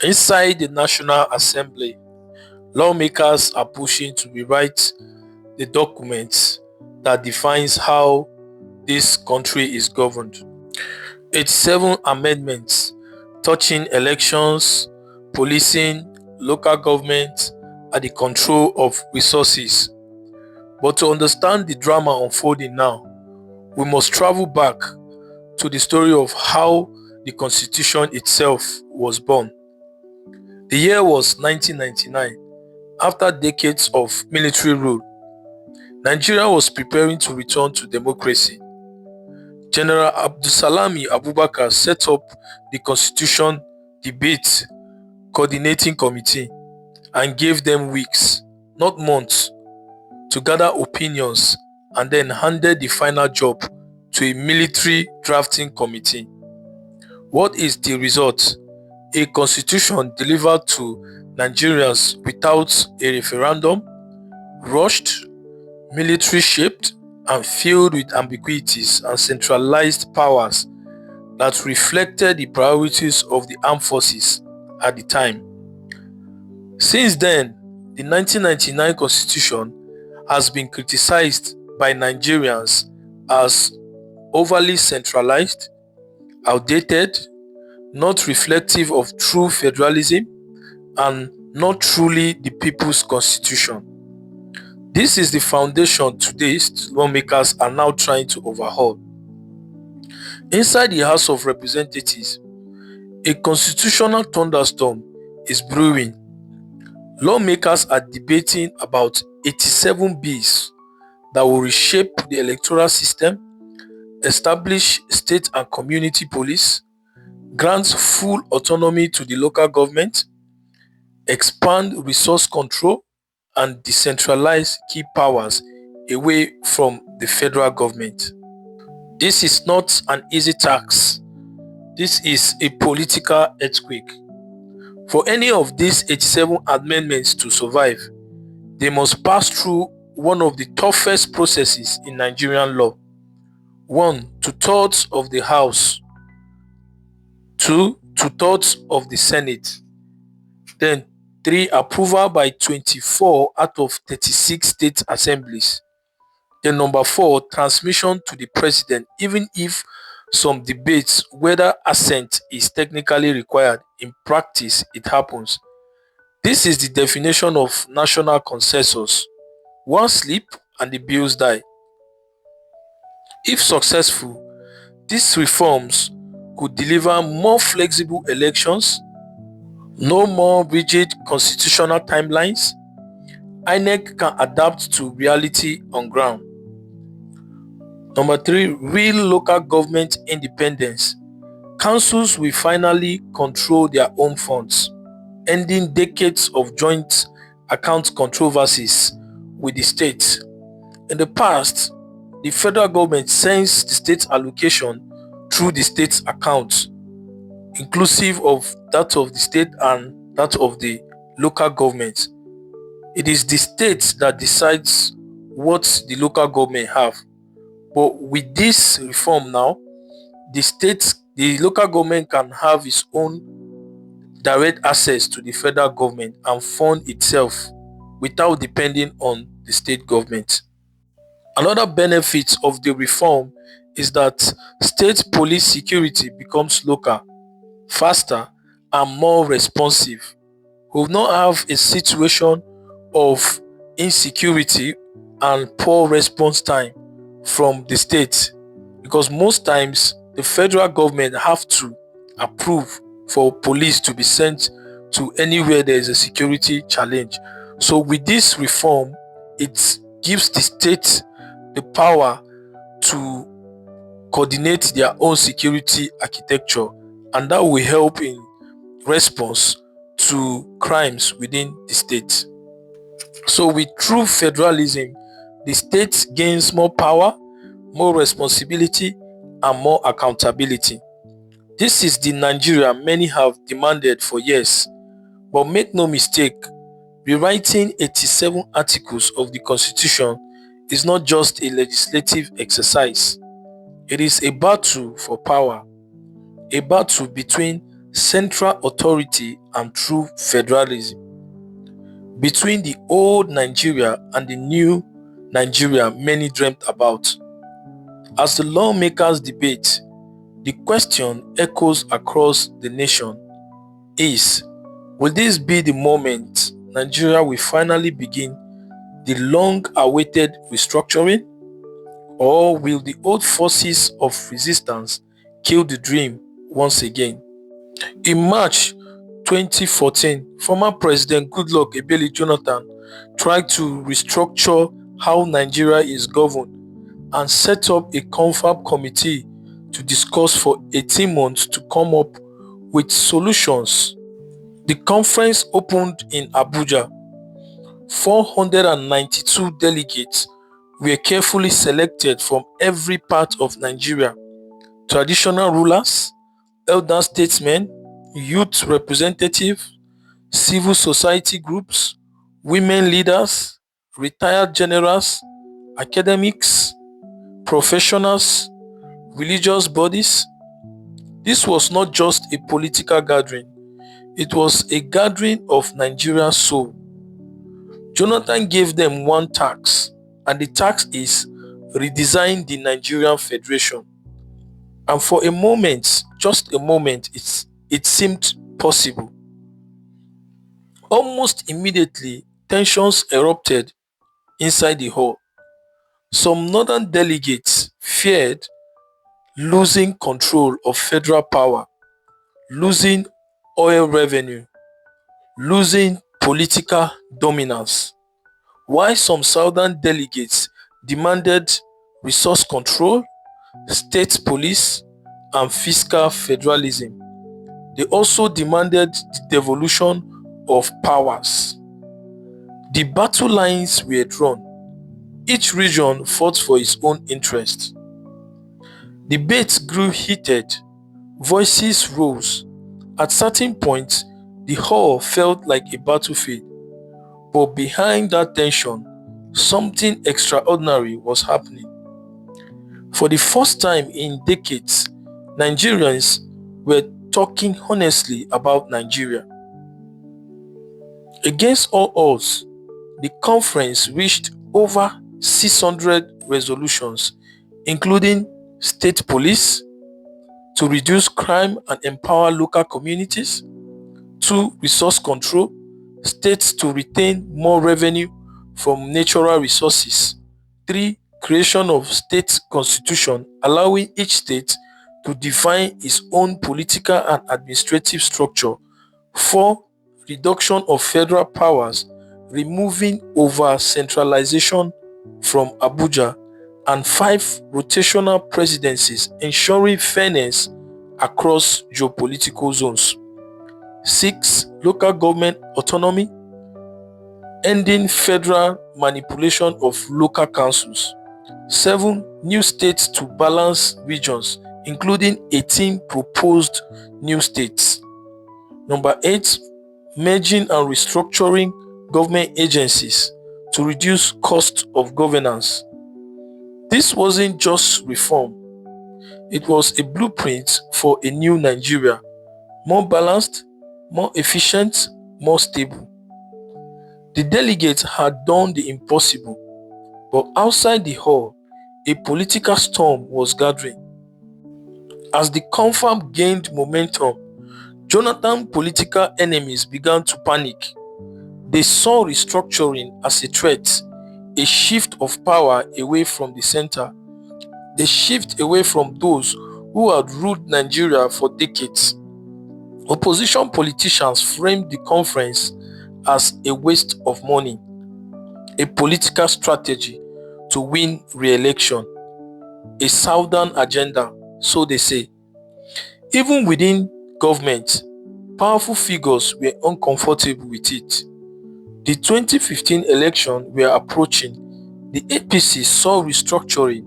Inside the National Assembly, lawmakers are pushing to rewrite the documents that defines how this country is governed. 87 amendments touching elections, policing, local government, and the control of resources. But to understand the drama unfolding now, we must travel back to the story of how the Constitution itself was born. The year was 1999. After decades of military rule, Nigeria was preparing to return to democracy. General Abdulsalami Abubakar set up the Constitution Debate Coordinating Committee and gave them weeks, not months, to gather opinions, and then handed the final job to a military drafting committee. What is the result? A constitution delivered to Nigerians without a referendum, rushed, military shaped, and filled with ambiguities and centralized powers that reflected the priorities of the armed forces at the time. Since then, the 1999 Constitution has been criticized by Nigerians as overly centralized, outdated, not reflective of true federalism, and not truly the people's constitution. This is the foundation today's lawmakers are now trying to overhaul. Inside the House of Representatives, a constitutional thunderstorm is brewing. Lawmakers are debating about 87 bills that will reshape the electoral system, establish state and community police, grant full autonomy to the local government, expand resource control, and decentralize key powers away from the federal government. This is not an easy task. This is a political earthquake. For any of these 87 amendments to survive, they must pass through one of the toughest processes in Nigerian law. 1. 2/3 of the House. 2. 2/3 of the Senate. Then 3. Approval by 24 out of 36 state assemblies. Then number 4. Transmission to the president, even if some debates whether assent is technically required. In practice, it happens. This is the definition of national consensus. One slip and the bills die. If successful, these reforms could deliver more flexible elections, no more rigid constitutional timelines. INEC can adapt to reality on ground. Number 3, real local government independence. Councils will finally control their own funds, ending decades of joint account controversies with the state. In the past, the federal government sends the state allocation through the state's accounts, inclusive of that of the state and that of the local government. It is the state that decides what the local government have. But with this reform now, the local government can have its own direct access to the federal government and fund itself without depending on the state government. Another benefit of the reform is that state police security becomes local, faster, and more responsive. We will not have a situation of insecurity and poor response time from the state, because most times the federal government have to approve for police to be sent to anywhere there is a security challenge. So with this reform, it gives the state the power to coordinate their own security architecture, and that will help in response to crimes within the state. So with true federalism, the state gains more power, more responsibility, and more accountability. This is the Nigeria many have demanded for years. But make no mistake, rewriting 87 articles of the Constitution is not just a legislative exercise. It is a battle for power, a battle between central authority and true federalism between the old Nigeria and the new Nigeria many dreamt about. As the lawmakers debate, the question echoes across the nation is, will this be the moment Nigeria will finally begin the long-awaited restructuring, or will the old forces of resistance kill the dream once again? In March 2014, former President Goodluck Ebele Jonathan tried to restructure how Nigeria is governed and set up a confab committee to discuss for 18 months to come up with solutions. The conference opened in Abuja. 492 delegates were carefully selected from every part of Nigeria: traditional rulers, elder statesmen, youth representatives, civil society groups, women leaders, retired generals, academics, professionals, religious bodies. This was not just a political gathering, it was a gathering of Nigeria's soul. Jonathan gave them one task, and the task is redesign the Nigerian Federation. And for a moment, just a moment, it seemed possible. Almost immediately, tensions erupted inside the hall. Some northern delegates feared losing control of federal power, losing oil revenue, losing political dominance, while some southern delegates demanded resource control, state police, and fiscal federalism. They also demanded the devolution of powers. The battle lines were drawn. Each region fought for its own interest. Debates grew heated. Voices rose. At certain points, the hall felt like a battlefield. But behind that tension, something extraordinary was happening. For the first time in decades, Nigerians were talking honestly about Nigeria. Against all odds, the conference reached over 600 resolutions, including state police to reduce crime and empower local communities, 2. Resource control, states to retain more revenue from natural resources, 3. Creation of state constitution allowing each state to define its own political and administrative structure, 4. Reduction of federal powers, removing over centralization from Abuja, and 5. Rotational presidencies, ensuring fairness across geopolitical zones, 6. Local government autonomy, ending federal manipulation of local councils, 7. New states to balance regions, including 18 proposed new states. Number 8. Merging and restructuring government agencies to reduce cost of governance. This wasn't just reform, it was a blueprint for a new Nigeria, more balanced, more efficient, more stable. The delegates had done the impossible, but outside the hall, a political storm was gathering. As the confab gained momentum, Jonathan's political enemies began to panic. They saw restructuring as a threat, a shift of power away from the center, a shift away from those who had ruled Nigeria for decades. Opposition politicians framed the conference as a waste of money, a political strategy to win re-election, a southern agenda, so they say. Even within government, powerful figures were uncomfortable with it. The 2015 election were approaching. The APC saw restructuring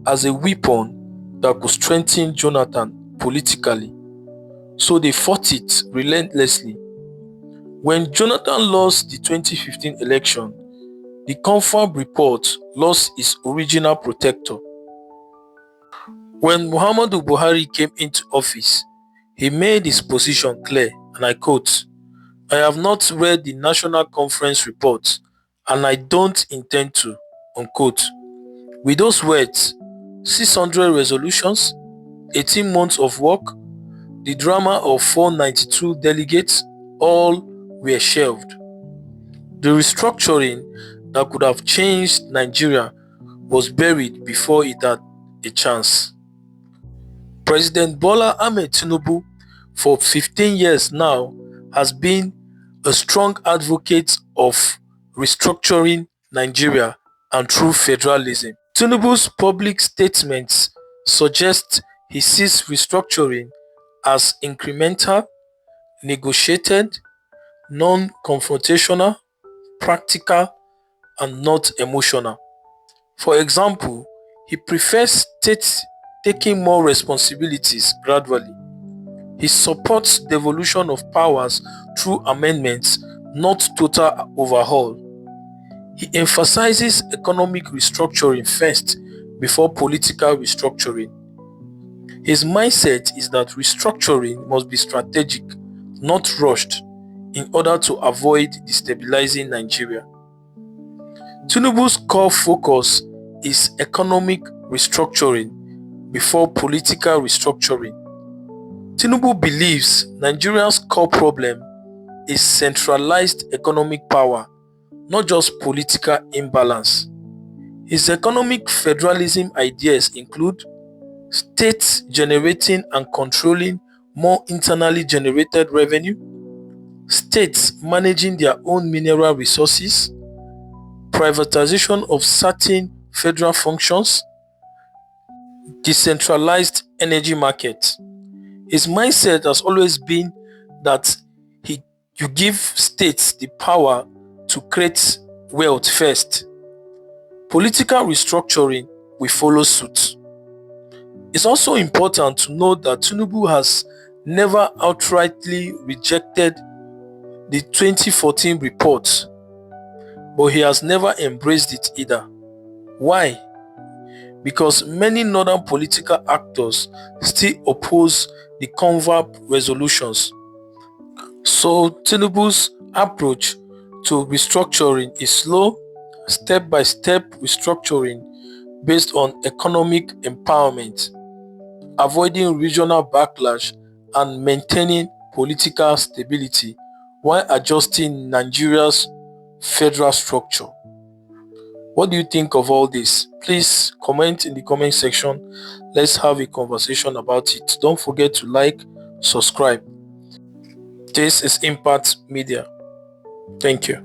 as a weapon that could strengthen Jonathan politically, so they fought it relentlessly. When Jonathan lost the 2015 election, the confab report lost its original protector. When Muhammadu Buhari came into office, He made his position clear, and I quote, "I have not read the National Conference report, and I don't intend to," unquote. With those words, 600 resolutions, 18 months of work, the drama of 492 delegates, all were shelved. The restructuring that could have changed Nigeria was buried before it had a chance. President Bola Ahmed Tinubu, for 15 years now, has been a strong advocate of restructuring Nigeria and true federalism. Tinubu's public statements suggest he sees restructuring as incremental, negotiated, non-confrontational, practical, and not emotional. For example, he prefers states taking more responsibilities gradually. He supports devolution of powers through amendments, not total overhaul. He emphasizes economic restructuring first before political restructuring. His mindset is that restructuring must be strategic, not rushed, in order to avoid destabilizing Nigeria. Tinubu's core focus is economic restructuring before political restructuring. Tinubu believes Nigeria's core problem is centralized economic power, not just political imbalance. His economic federalism ideas include states generating and controlling more internally generated revenue, states managing their own mineral resources, privatization of certain federal functions, decentralized energy markets. His mindset has always been that he, you give states the power to create wealth first. Political restructuring will follow suit. It's also important to note that Tinubu has never outrightly rejected the 2014 report, but he has never embraced it either. Why? Because many northern political actors still oppose the convert resolutions. So Tinubu's approach to restructuring is slow, step-by-step restructuring based on economic empowerment, avoiding regional backlash and maintaining political stability while adjusting Nigeria's federal structure. What do you think of all this? Please comment in the comment section. Let's have a conversation about it. Don't forget to like, subscribe. This is Impact Media. Thank you.